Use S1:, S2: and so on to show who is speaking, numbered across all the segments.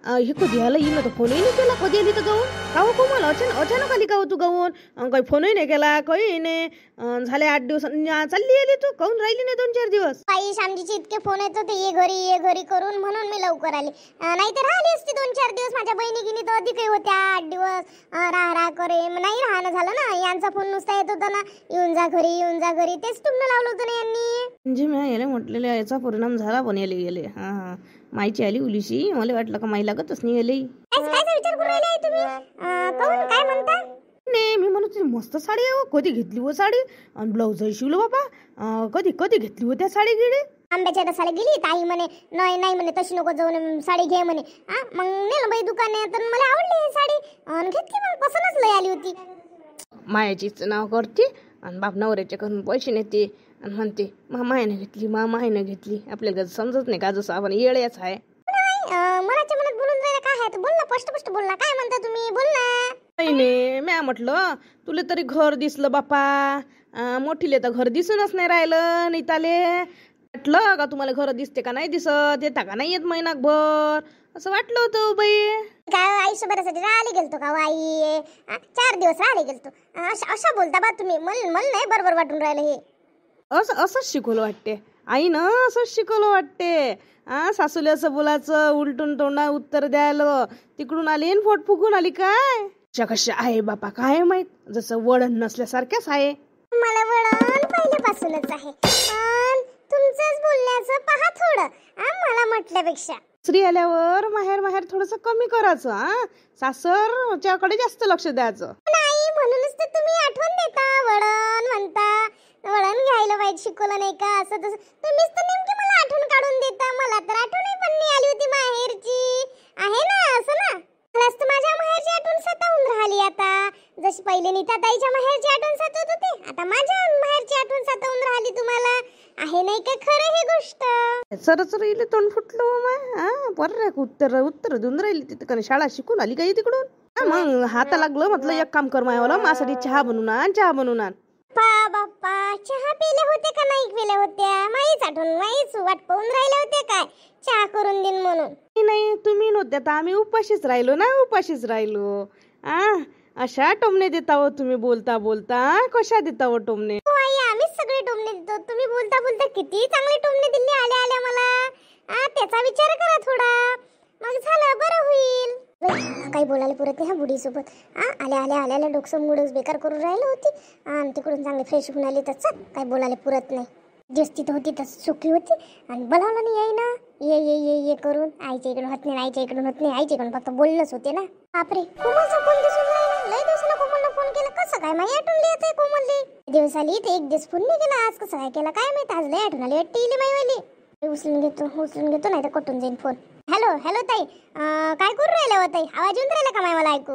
S1: हे कधी आलं हिनं तर फोनही नाही केला. कधी आली तर गाऊन का हो कोमल? अचानक आली का हो तू गाऊन? काही फोनही नाही केला काही नाही. झाले 8 दिवस चालली आली तू. काहून राहिली नाही 2-4 दिवस?
S2: बाई श्यामजीचे इतके फोन येत होते ये घरी करून, म्हणून मी लवकर आले. नाही तर राहिली असती 2-4 दिवस. माझ्या बहिणी गिनी तर अधिकही होत्या 8 दिवस राहा करे. नाही राहणं झालं ना. यांचा फोन नुसता येत होता ना, येऊन जा घरी. तेच तुम्हाला लावलं होतं ना यांनी.
S1: म्हणजे मी याला म्हटलेले याचा परिणाम झाला पण याले गेले. हा माईची आली उलीशी. मला वाटलं का माई लागतच नाही याले.
S2: काय विचार करून राहिले तुम्ही? काहून काय म्हणता?
S1: नाही मी म्हणत होती मस्त साडी आहे. कधी घेतली हो साडी? आणि ब्लाऊज शिवलं बाबा. कधी घेतली हो त्या साडी गिडी?
S2: आंब्याच्या रसाला गेली ताई म्हणे नाही म्हणे तशी नको जाऊन साडी घे म्हणे. मग नेलं बाई दुकाने तर मला आवडली ही साडी आणि घेतली. मग पसंतच लय आली होती.
S1: मायाचीच नाव करते आणि बाप नवऱ्याच्या करून पैसे नेते आणि म्हणते मामायनं घेतली. आपल्याला समजत नाही का जसं आपण येड्याच आहे.
S2: मनाच्या मनात बोलून राहिला काय आहे? बोल ना, स्पष्ट बोल ना. काय म्हणता तुम्ही? बोल ना.
S1: नाही म्या म्हटलं तुला तरी घर दिसलं बापा. मोठीले तर घर दिसूनच नाही राहिलं. नीताले म्हटलं का तुम्हाला घर दिसते का नाही दिसत? येता का नाही येत महिनाभर? असं वाटलं होतं बाई.
S2: काय आयुष्यभरासाठी राहिले गेलतो का आई? 4 दिवस राहिले गेलतो. अशा बोलता बा तुम्ही. मला नाही बरोबर वाटून राहिलं हे.
S1: असंच शिकवलं वाटते आई ना. असंच शिकवलं वाटते. सासूले असं बोलायचं, उलटून तोंडा उत्तर द्यायला. तिकडून आली आणि फोट फुकून आली काय? कशा आहे बापा काय माहित. जसं वळण नसल्यासारख्याच आहे.
S2: मला वळण पहिल्यापासूनच आहे. तुमचंच बोलण्याचं पहा थोडं मला म्हटल्यापेक्षा.
S1: स्त्री आल्यावर माहेर थोडस कमी करायचं. सासरच्याकडे जास्त लक्ष द्यायचं.
S2: नाही म्हणूनच तर तुम्ही आठवण देता. वळण म्हणता. वळण घ्यायला पाहिजे शिकवलं नाही का? असं तसं तुम्हीच तर नेमकी मला आठवण काढून देता. मला तर आठवणही पण नाही आली होती माहेरची. आहे ना असं ना. मलाच तर माझ्या माहेरची आठवण सतावून राहिली आता. जशी पहिले नीता ताईच्या माहेरची आठवण सतवत होते, आता माझ्या माहेरची आठवण सतावून राहिली तुम्हाला. आहे नाही का खरं ही गोष्ट?
S1: सरच राहिले तोंड फुटलं. उत्तर देऊन राहिली. तिथे का शाळा शिकून आली काही तिकडून. मग हाता लागलं म्हटलं एक काम कर मायावाला माझ्यासाठी चहा बनवून आण.
S2: बाप्पा चहा पिले होते का नाही पिले होत्या? माहीच वाट पाहून राहिले होते काय चहा करून देईन म्हणून?
S1: नाही तुम्ही नव्हत्या तर आम्ही उपाशीच राहिलो. अशा टोमणे देता हो तुम्ही. बोलता कशा देता हो टोमणे?
S2: आई आम्हीच सगळे टोमणे देतो. तुम्ही बोलता किती चांगले टोमणे दिले आल्या मला. त्याचा विचार करा थोडा. मग झालं बरं होईल. काही बोलायला पुरत नाही ह्या बुडी सोबत. आल्या डोकं मुडच बेकार करून राहिलं होती आणि तिकडून चांगले फ्रेश होऊन आली तर काही बोलायला पुरत नाही. जस्ती तर होती तर सुखी होती आणि बोलावलं नाही. येई ना ये करून आईच्या इकडून होत नाही, आईच्या इकडून फक्त बोललंच होते ना. बापरे कोमलचा फोन दिसून राहिला. लय दिवसाला कोमलला फोन केला. कसं काय माही आठवण येते कोमलले? दिवस आली तर एक दिवस फोन नाही केला. आज कसं काय केला काय माहित? आज लय आठवण आली वाटते इले माईवाली. उचलून घेतो नाही तर कटून जाईन फोन. हॅलो ताई. काय करू राहिला हो ताई? आवाज येऊन राहिला का माय मला ऐकू?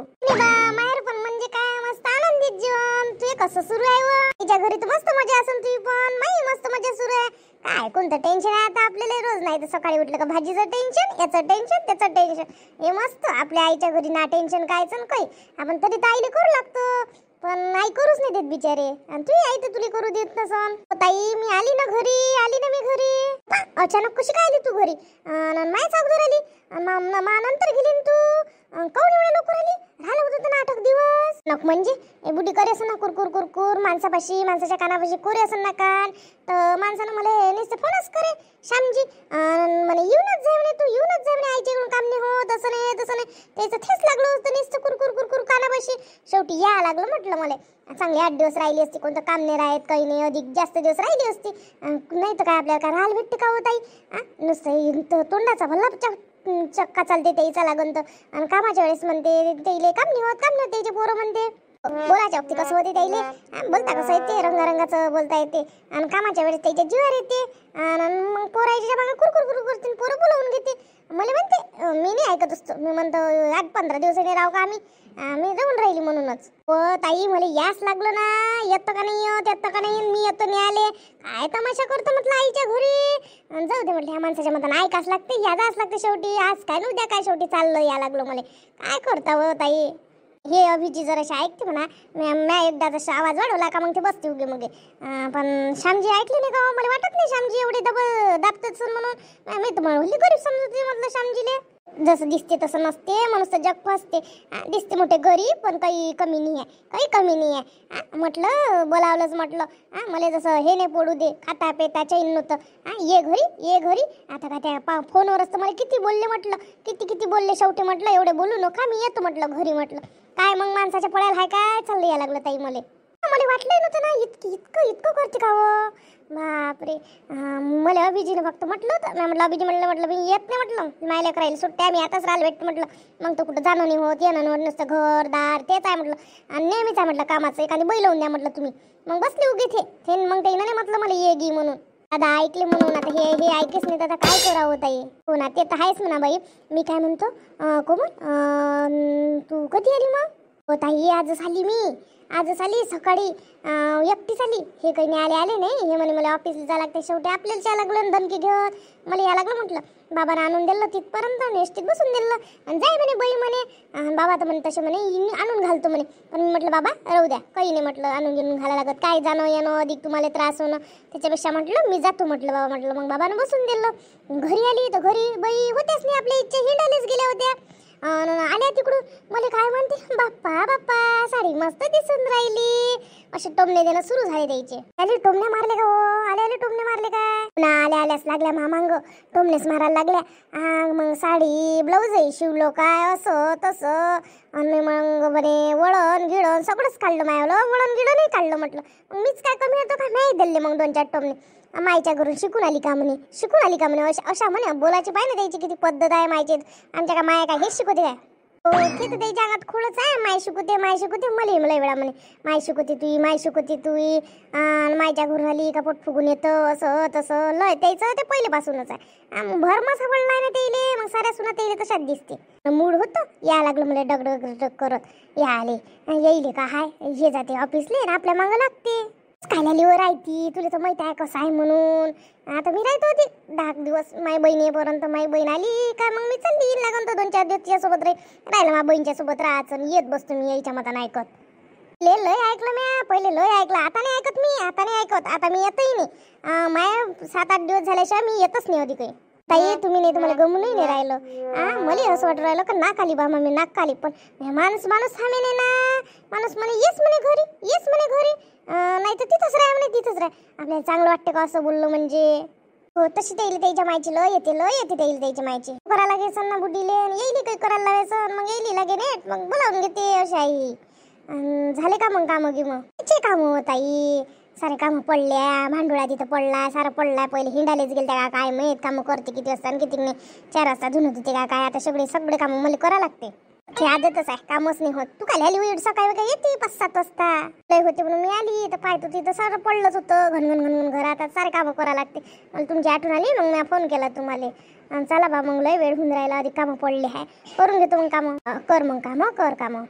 S2: माहेर पण म्हणजे काय मस्त आनंदित जीवन. तुझे कसं सुरू आहे व? तिच्या घरी तर मस्त मजा असेल तुझी पण. माही मस्त मजा सुरू आहे. काय कोणतं टेन्शन आहे आता आपल्याला? रोज नाही तर सकाळी उठलं का भाजीचं टेन्शन, याचं टेन्शन, त्याचं टेन्शन. हे मस्त आपल्या आईच्या घरी ना टेन्शन कायचं काही. आपण तरी तर आईला करू लागतो पण आई करूच नाही देत बिचारे. आणि तुझी आई तर तुला करू देत नसन. ताई मी आली ना घरी. अचानक कशी काय आली तू घरी? माय अगोदर आली नंतर गेली तू. काऊन एवढ्या लवकर आली? राहिलं होतं ना 8 दिवस. नक म्हणजे ए बुडी करे असं ना कुरकुर माणसाच्या कानापाशी कोरे असं ना कान. तर माणसानं मला नुसतं फोनच करे श्यामजी म्हणे येऊनच जाय म्हणे. तू येऊनच जाय म्हणे. आईच्या इकडून काम नाही हो. तसं नाही त्याचं थेच लागलं होतं नुसतं कुरकुर कानापाशी. शेवटी या लागलं म्हटलं मला. चांगली 8 दिवस राहिली असती. कोणतं काम नाही राहत काही नाही. अधिक जास्त दिवस राहिली असती. नाही तर काय आपल्याला काय राहायला भेटते का होत आई? नुसतं तोंडाचा भल्ला चक्का चालते त्याचा लागून तर. आणि कामाच्या वेळेस म्हणते त्याइले काम नाही होत त्याचे पोरं म्हणते. बोलायच्या बाबतीत कसं होते त्याइले बोलता कसं येते रंगारंगाचं बोलता येते. आणि कामाच्या वेळेस त्याच्या जीवावर येते. आणि मग पोराच्या मागे कुरकुर करते. पोरं बोलवून घेते. मला म्हणते मी नाही ऐकत असतो. मी म्हणतो 8-15 दिवसांनी राहू का आम्ही जाऊन राहिली म्हणूनच. हो ताई मला यास लागलं ना. येतं का नाही मी येतो नाही आले. काय तमाशा करतो म्हटलं आईच्या घरी. जाऊ दे म्हटलं ह्या माणसाच्या मतानं ऐकाच लागते. यादाच लागते शेवटी. आज काय उद्या काय शेवटी चाललं या लागलो मला. काय करता हो ताई? हे अभिजी जराशी ऐकते म्हणा. मी एकदा जसा आवाज वाढवला का मग ते बसते उगे मगे. पण श्यामजी ऐकली नाही का? मला वाटत नाही श्यामजी एवढे दाबतात म्हणून. मी तर म्हणली गरीब समजते म्हटलं श्यामजीले. जसं दिसते तसं नसते, माणूस तर जग फसते. दिसते मोठे गरीब पण काही कमी नाही आहे, काही कमी नाही आहे. म्हटलं बोलावलंच म्हटलं. मला जसं हे नाही पडू दे, खाता पेता चैन नव्हतं. ये घरी ये घरी. आता काय त्या फोनवरच तर मला किती बोलले म्हटलं, किती बोलले. शेवटी म्हटलं एवढे बोलू नका, मी येतो म्हटलं घरी. म्हटलं काय मग माणसाच्या पळायला हाय काय चाललं या लागलं ताई. मला वाटलंय नव्हतं ना इतकं करते का हो. बापरे. मला अभिजीने फक्त म्हटलं होतं, मी म्हटलं अभिजी म्हटलं मी येत नाही म्हटलं, मायला करायला सुट्ट्या मी आताच राहिलं भेटतं म्हटलं. मग तो कुठं जाणं नाही होत, येणं नाही होत, नुसतं घरदार तेच आहे म्हटलं. आणि नेहमीच आहे म्हटलं कामाचं, एखादी बैल लावून द्या म्हटलं तुम्ही. मग बसले उगे ते मग ते नाही म्हटलं मला ये गी म्हणून. आता ऐकले म्हणून आता हे ऐकेच नाही, आता काय करावं ताई. हो ना, ते तर आहेच म्हणा बाई. मी काय म्हणतो कोमल, तू कधी आली मग? हो ताई आजच आली मी, आजच आली सकाळी. एकटीच आली. हे काही नाही आले नाही. हे म्हणे मला ऑफिसला जायला लागते. शेवटी आपल्याला जायला लागलं, धमकी घेत मला या लागलं. म्हटलं बाबानं आणून दिलं तिथपर्यंत, एसटीत बसून दिलं. आणि जाय म्हणे बाई म्हणे. बाबा तर म्हणे तसे म्हणे आणून घालतो म्हणे. पण मी म्हटलं बाबा राहू द्या, काही नाही म्हटलं, आणून घेऊन घालायला लागत, काय जाणं येणं अधिक तुम्हाला त्रास होणं, त्याच्यापेक्षा म्हटलं मी जातो म्हटलं बाबा. म्हटलं मग बाबानं बसून दिलं. घरी आली तर घरी बाई होत्याच नाही, आपल्या इच्छा हिंडायलाच गेल्या होत्या. आल्या तिकडून मला काय म्हणते, बाप्पा साडी मस्त दिसून राहिली. असे टोमणे देणं सुरू झाले द्यायचे. आले टोमणे मारले का हो, आले टोमणे मारले काय ना, आल्याच लागल्या मामांग टोमणेच मारायला लागल्या. मग साडी ब्लाऊजही शिवलो काय असं तसं. आणि मग बरे वळण गिळण सगळंच काढलं मायवलं, वळण गिळणही काढलं. म्हटलं मग मीच काय कमी होतो का, नाही दिले मग 2-4 टोमणे. मायच्या घरून शिकून आली का म्हणे, अशा म्हणे बोलायची पाहिजे द्यायची किती पद्धत आहे मायची. आमच्या का माया काय हेच शिकवते काय? ते तर त्याच्या अंगात खोडच आहे. माय शिकवते मला वेळा म्हणे माय शिकवते तू मायच्या घरून आली का पोट फुगून येतं असं तसं लय त्याचं ते पहिलेपासूनच आहे. भरमा सापडलाय ना त्याइले. मग साऱ्या सुना त्याइले तशाच दिसते. मूड होतं या लागलं मला डगडग करत. या आले येईले का हाय, हे जाते ऑफिसले ना आपल्या मागं लागते. कायला लिवर राहती, तुला तर माहित आहे कसं आहे म्हणून. आता मी राहतो होती 10 दिवस माई बहीण येईपर्यंत. माई बहीण आली का मग मी चालली लागून तर 2-4 दिवस तिच्यासोबत राहिलं. माझ्या बहिणीच्या सोबत राहायचं, येत बसतो मी यायच्या मतानं ऐकत. लय ऐकलं मी पहिले, लय ऐकलं. आता नाही ऐकत मी, आता मी येतही नाही. माया 7-8 दिवस झाल्याशिवाय मी येतच नाही होती काही. ताई तुम्ही नाही तुम्हाला गमूनही नाही राहिलं. मला असं वाटू राहिलं का नाक आली बा मी नाक आली. पण माणूस थांबे नाही ना. माणूस म्हणे येस म्हणे घरी नाही तर तिथंच राह. आपल्याला चांगलं वाटतं का असं बोललो म्हणजे. हो तशी त्याच्या मायची लय येते त्याच्या मायची. करायला लागायचं ना बुडीले, येईली काही करायला लागायचं. मग येईली लागे नेट मग बोलावून घेते अशी आई. झाले का मग कामं कामं ताई. सारे कामं पडल्या, भांडुळा तिथं पडला, सारा पडला. पहिले हिंडायलाच गेल त्या काय माहीत कामं करते किती वाजता आणि किती नाही. 4 वाजता धुणं धुते का काय. आता सगळे कामं मला करावं लागते. ते आदतच आहे, कामच नाही होत. तू काय आली वेळ सकाळी वगैरे येते 5-7 वाजता लय होते म्हणून मी आली. तर पाहतो तिथं सारं पडलंच होतं घनघन घरात. सारे कामं करावं लागते. मला तुमची आठवण आली मग मी फोन केला तुम्हाला. चला बा मग लय वेळ होऊन राहिला, अधिक कामं पडले आहे. करून घेतो मग कामं. कर कामं.